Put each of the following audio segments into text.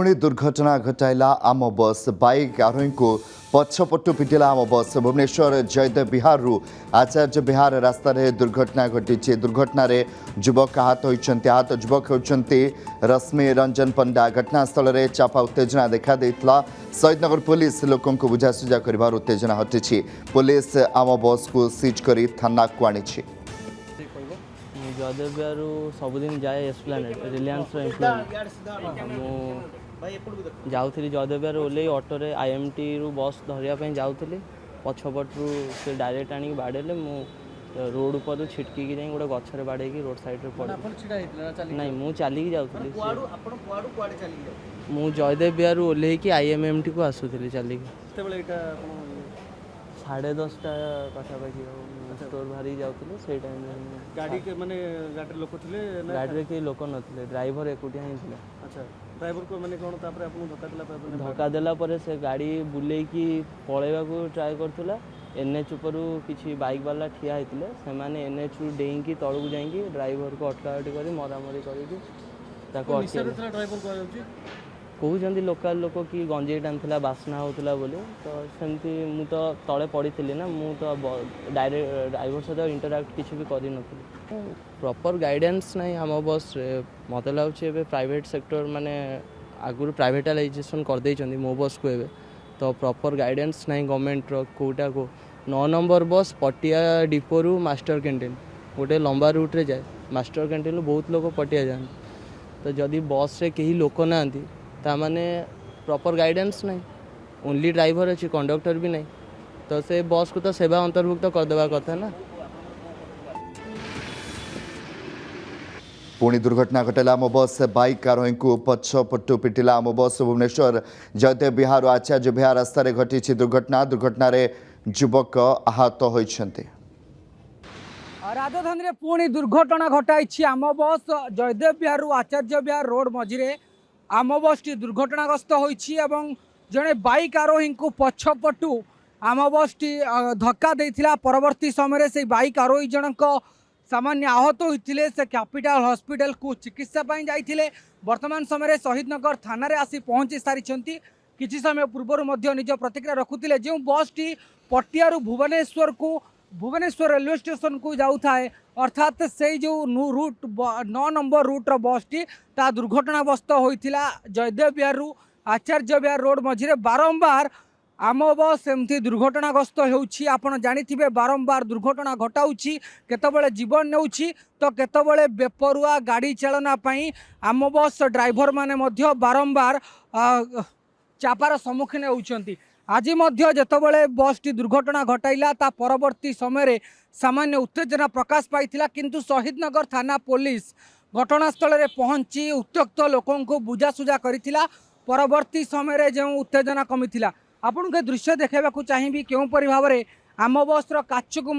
पुणी दुर्घटना घटाइला आम बस बाइक आरोही को पछपटु पिटिला आम बस भुवनेश्वर जयदेव विहार आचार्य विहार रास्त दुर्घटना घटी दुर्घटन युवक आहत होती आहत युवक होती रश्मि रंजन पंडा घटनास्थल में चापा उत्तेजना देखा शहीदनगर पुलिस लोकों को बुझासुझा कर उत्तेजना हटी पुलिस आम बस को सीज कर थाना को आनी जयदेव विहार सबुदिन जाए एस्प्लानेड रिलायंस जाऊँगी जयदेव विहार ओल्ल अटोरे आईएमटी रु बस धरिया जाऊँगी पछपटू से डायरेक्ट आनी बाड़े मु रोड ऊपर छिटकी जाए गोटे गचर बाड़े रोड साइड पड़े ना मु चलिकी जाऊँगी मु जयदेव विहार ओल्ल आईएमएमटी को आसूली चलिकी 10:30 पाखापाखि स्टोर बाहरी जाऊँ से टाइम गाड़ी माने गाड़ी लोक थे गाड़ी के लोक नथिले ड्राइवर एकुटिया ही थिला। अच्छा ड्राइवर को माने कोन तापर आपन धक्का देला परे से गाड़ी बुले की पळेबा को ट्राई करथुला एनएच ऊपर किछि बाइक वाला ठिया हेतिले से माने एनएच रु डेई की तळु जाई ड्राइवर को अटकावटी करी मरामरी करी ताको अटके ड्राइवर को जाउची कहते लोकाल लोक कि गंजे टाणुला बास्ना होता बोली तो सेमती मु तो तले पड़ी ना मु तो डायरेक्ट ड्राइवर सहित इंटराक्ट किसी भी कर प्रॉपर गाइडेंस नहीं आम बस मत लगे प्राइवेट सेक्टर माने आगुरी प्राइवेटाइजेशन कर मो बस को एवं तो प्रॉपर गाइडेंस नहीं गवर्नमेंट कोटा को 9 नंबर बस पटिया डिपो रु मास्टर कैंटीन गोटे लंबा रूट रे जाए मास्टर कैंटीन बहुत लोग पटिया जाते तो जदि बस रे कहीं लोक ना तामाने प्रॉपर गाइडेंस नहीं ओनली ड्राइवर अच्छी कंडक्टर भी नहीं तो से बस को तो सेवा अंतर्भुक्त करदेवा कथा ना। पुणी दुर्घटना घटेला आम बस बाइक आरोही को पछपटु पिटिला आम बस भुवनेश्वर जयदेव विहार आचार्य विहार रास्त घटी दुर्घटना युवक आहत होती राजधानी में पुणी दुर्घटना घटाई आम बस जयदेव विहार आचार्य विहार रोड मझिरे आम बसटी दुर्घटनाग्रस्त होती जड़े बाइक आरोही को पछपटू आम बसटी धक्का देता परवर्ती समय से बाइक आरोही जनक सामान्य आहत होते से कैपिटल हॉस्पिटल को चिकित्सा जाते वर्तमान समय शहीदनगर थाना रे आसी पहुँची सारी किसी समय पूर्व निज प्रतिक्रिया रखुते जो बसटी पटियारू भुवनेश्वर रेलवे स्टेशन को जाऊ थाए अर्थात से जो रूट 9 नंबर रूट्र बसटी ता दुर्घटनाग्रस्त होता जयदेव विहार आचार्य विहार रोड मझिरे बारंबार आम बस एमती दुर्घटनाग्रस्त होउछि आपण जानिथिबे बारंबार दुर्घटना घटाउछि केतबेले जीवन नेउछि तो केतबेले बेपरुआ गाड़ी चालना पई आम बस ड्राइवर माने मध्य बारंबार चापार सम्मुखीन होउछंती आज जितेबाला बसटी दुर्घटना घटाइला ता परवर्ती समय सामान्य उत्तेजना प्रकाश पाई किंतु शहीदनगर थाना पुलिस घटनास्थल में पहुंची उत्त्यक्त लोकों को बुझासुझा करथिला परवर्ती समय जो उत्तेजना कमी आपन के दृश्य देखा चाहिए क्योंपरी भाव में आम बसर काच को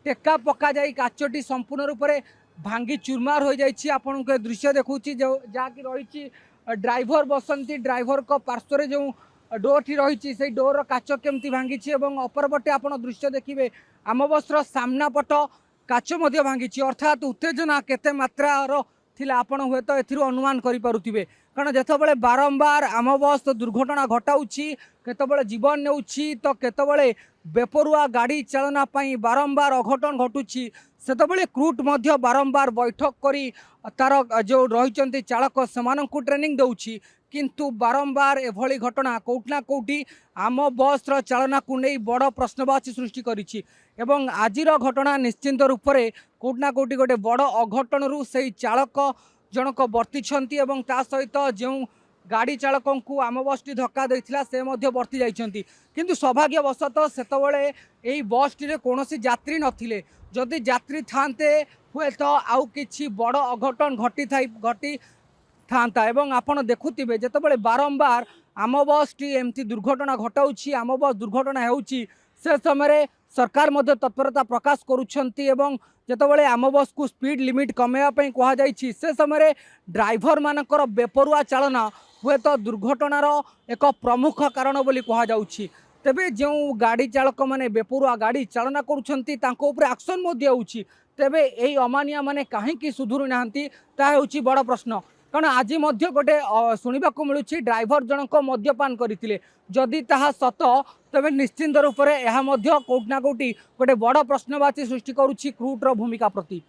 टेका पका जाई काचटी संपूर्ण रूप से भांगी चूरमार हो जाइए आपन के दृश्य देखुची जो जहाँकि रही ड्राइवर बसंती ड्राइवर को पार्श्व जो डोरटी रही से डोर काच केमती भांगी अपरपटे आप दृश्य देखिए आम बसर सामना पट काच भांगी अर्थात उत्तेजना केते मात्रार थिला आपण हुए तो एथिरु अनुमान करि पारुथिबे कारण जेतबेले बारंबार आम बस दुर्घटना घटाउछि केतबेले जीवन नेउछि तो केतबेले बेपरुआ गाड़ी चालना पई बारंबार अघटन घटुछि सेतबेले क्रूट मध्य बारंबार बैठक करी तार जो रहिचंती चालक सेमानंकु ट्रेनिंग दउछि किंतु बारंबार एभली घटना कोठना कोठी आम बसर चालना को नहीं बड़ प्रश्नवाची सृष्टि करिछि एवं आजिर घटना निश्चिंत रूप से कोठना कोठी गोटे बड़ अघटन से चालक जनक वर्तिछंती एवं ता सहित जो गाड़ी चालकों को आम बसटी धक्का देथिला से मध्य वर्ती जाइछंती किंतु सौभाग्यवशतः सेतबेले एई बसटी रे कोनोसी यात्री नथिले जदि यात्री थांते हुए तो आउ किछि बड़ अघटन घटी था एवं आपण देखुथिबे जेतेबेले बारंबार आम बसटी एमती दुर्घटना घटाउछि आम बस दुर्घटना हेउछि से समय सरकार मध्य तत्परता प्रकाश करुछंती एवं जेतेबेले आम बस को स्पीड लिमिट कमेवा पई कहा जाइछि से समय ड्राइवर मानकर बेपरुआ चालना हुए तो दुर्घटनार एक प्रमुख कारण बोली कहा जाउछि तेबे जो गाड़ी चालक माने बेपरुआ गाड़ी चालना करुछंती तांको ऊपर एक्शन मध्य होउछि तेबे एई अमानिया माने काहेकि सुधुरु नाहंती ता हेउछि बड़ प्रश्न कारण आज गोटे शुणा मिलूँ ड्राइवर जनक मद्यपान करते जदि ताहा सत तेज निश्चिंत रूप से यह कौटना कौटी गोटे बड़ प्रश्नवाची सृष्टि करुच्ची क्रूटर भूमिका प्रति।